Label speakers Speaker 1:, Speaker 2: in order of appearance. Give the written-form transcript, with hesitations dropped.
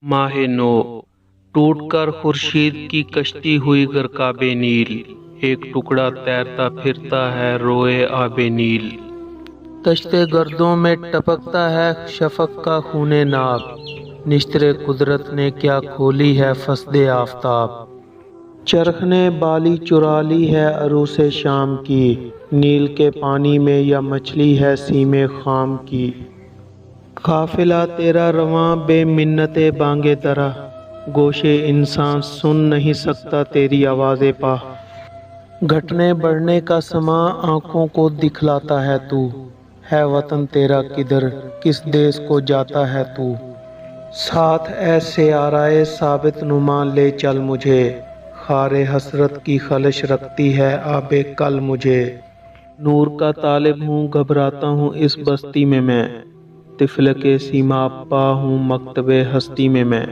Speaker 1: माह नो टूट कर खुर्शीद की कश्ती हुई गरकाबे नील, एक टुकड़ा तैरता फिरता है रोए आबे नील। तश्ते गर्दों में टपकता है शफक का खूने नाब, निश्तरे कुदरत ने क्या खोली है फसदे आफताब। चरख ने बाली चुरा ली है अरूसे शाम की, नील के पानी में या मछली है सीमे खाम की। काफिला तेरा रवां बेमिन्नते बांगे दरा, गोशे इंसान सुन नहीं सकता तेरी आवाज़े पा। घटने बढ़ने का समा आंखों को दिखलाता है तू, है वतन तेरा किधर किस देश को जाता है तू। साथ ऐसे आराए साबित नुमा ले चल मुझे, खारे हसरत की खलिश रखती है आबे कल मुझे। नूर का तालिब हूँ घबराता हूँ इस बस्ती में मैं, तिफल के सीमा पा हूँ मकतबे हस्ती में मैं।